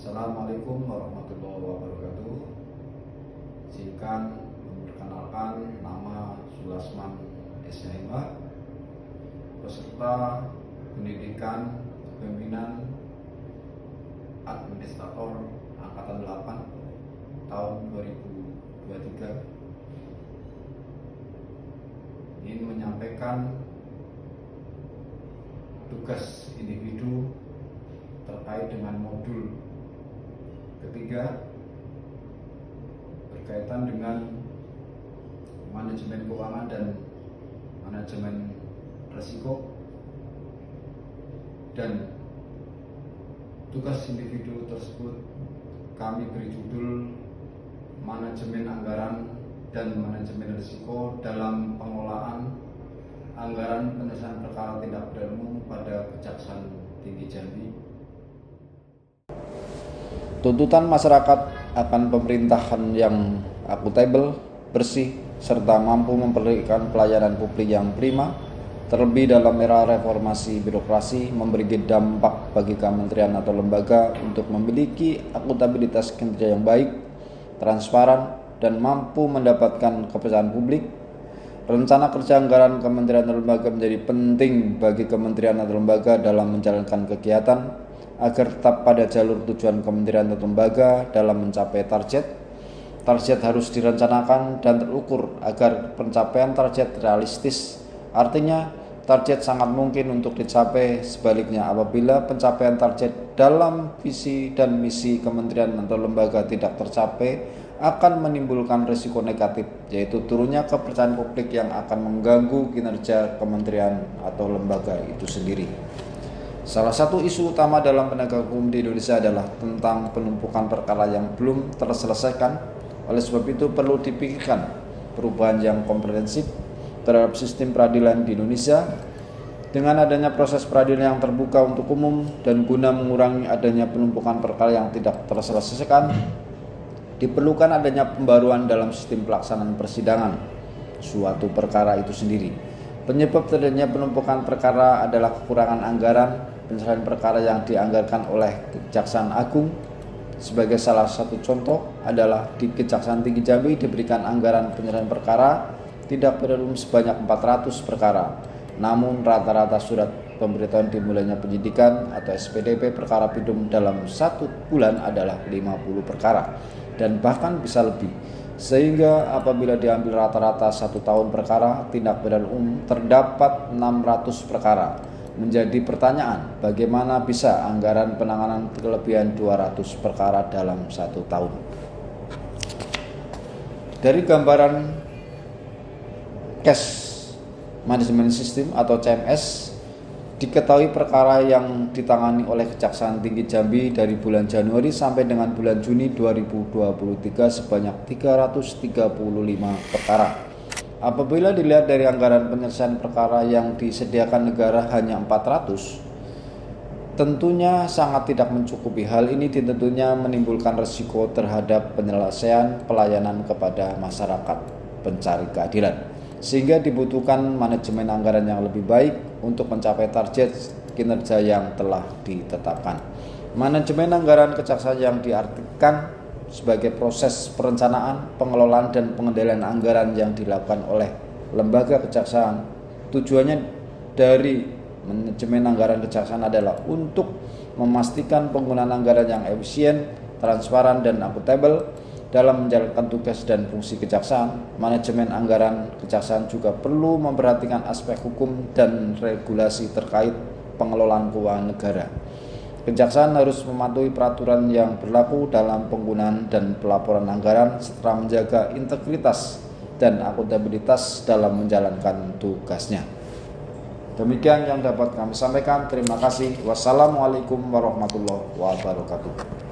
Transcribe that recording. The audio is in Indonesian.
Assalamualaikum warahmatullahi wabarakatuh. Singkat memperkenalkan, nama Sulasman SHMH, peserta pendidikan pimpinan administrator angkatan 8 tahun 2023. Ingin menyampaikan tugas individu terkait dengan modul ketiga berkaitan dengan manajemen keuangan dan manajemen risiko, dan tugas individu tersebut kami beri judul manajemen anggaran dan manajemen risiko dalam pengelolaan anggaran penyelesaian perkara tindak pidana umum pada Kejaksaan Tinggi Jambi. Tuntutan masyarakat akan pemerintahan yang akuntabel, bersih, serta mampu memberikan pelayanan publik yang prima, terlebih dalam era reformasi birokrasi, memberi dampak bagi kementerian atau lembaga untuk memiliki akuntabilitas kinerja yang baik, transparan, dan mampu mendapatkan kepercayaan publik. Rencana kerja anggaran kementerian atau lembaga menjadi penting bagi kementerian atau lembaga dalam menjalankan kegiatan agar tetap pada jalur tujuan kementerian atau lembaga dalam mencapai target. Target harus direncanakan dan terukur agar pencapaian target realistis. Artinya, target sangat mungkin untuk dicapai. Sebaliknya, apabila pencapaian target dalam visi dan misi kementerian atau lembaga tidak tercapai, akan menimbulkan risiko negatif, yaitu turunnya kepercayaan publik yang akan mengganggu kinerja kementerian atau lembaga itu sendiri. Salah satu isu utama dalam penegakan hukum di Indonesia adalah tentang penumpukan perkara yang belum terselesaikan. Oleh sebab itu perlu dipikirkan perubahan yang komprehensif terhadap sistem peradilan di Indonesia dengan adanya proses peradilan yang terbuka untuk umum dan guna mengurangi adanya penumpukan perkara yang tidak terselesaikan. Diperlukan adanya pembaruan dalam sistem pelaksanaan persidangan suatu perkara itu sendiri. Penyebab terjadinya penumpukan perkara adalah kekurangan anggaran penyelesaian perkara yang dianggarkan oleh Kejaksaan Agung. Sebagai salah satu contoh adalah di Kejaksaan Tinggi Jambi diberikan anggaran penyelesaian perkara tindak pidana umum sebanyak 400 perkara. Namun rata-rata surat pemberitahuan dimulainya penyidikan atau SPDP perkara pidum dalam 1 bulan adalah 50 perkara dan bahkan bisa lebih. Sehingga apabila diambil rata-rata 1 tahun perkara tindak pidana umum terdapat 600 perkara. Menjadi pertanyaan, bagaimana bisa anggaran penanganan kelebihan 200 perkara dalam 1 tahun? Dari gambaran Cash Management System atau CMS, diketahui perkara yang ditangani oleh Kejaksaan Tinggi Jambi dari bulan Januari sampai dengan bulan Juni 2023 sebanyak 335 perkara. Apabila dilihat dari anggaran penyelesaian perkara yang disediakan negara hanya 400, tentunya sangat tidak mencukupi. Hal ini tentunya menimbulkan risiko terhadap penyelesaian pelayanan kepada masyarakat pencari keadilan, sehingga dibutuhkan manajemen anggaran yang lebih baik untuk mencapai target kinerja yang telah ditetapkan. Manajemen anggaran kejaksaan yang diartikan sebagai proses perencanaan, pengelolaan, dan pengendalian anggaran yang dilakukan oleh lembaga kejaksaan. Tujuannya dari manajemen anggaran kejaksaan adalah untuk memastikan penggunaan anggaran yang efisien, transparan, dan akuntabel dalam menjalankan tugas dan fungsi kejaksaan. Manajemen anggaran kejaksaan juga perlu memperhatikan aspek hukum dan regulasi terkait pengelolaan keuangan negara. Kejaksaan harus mematuhi peraturan yang berlaku dalam penggunaan dan pelaporan anggaran serta menjaga integritas dan akuntabilitas dalam menjalankan tugasnya. Demikian yang dapat kami sampaikan. Terima kasih. Wassalamualaikum warahmatullahi wabarakatuh.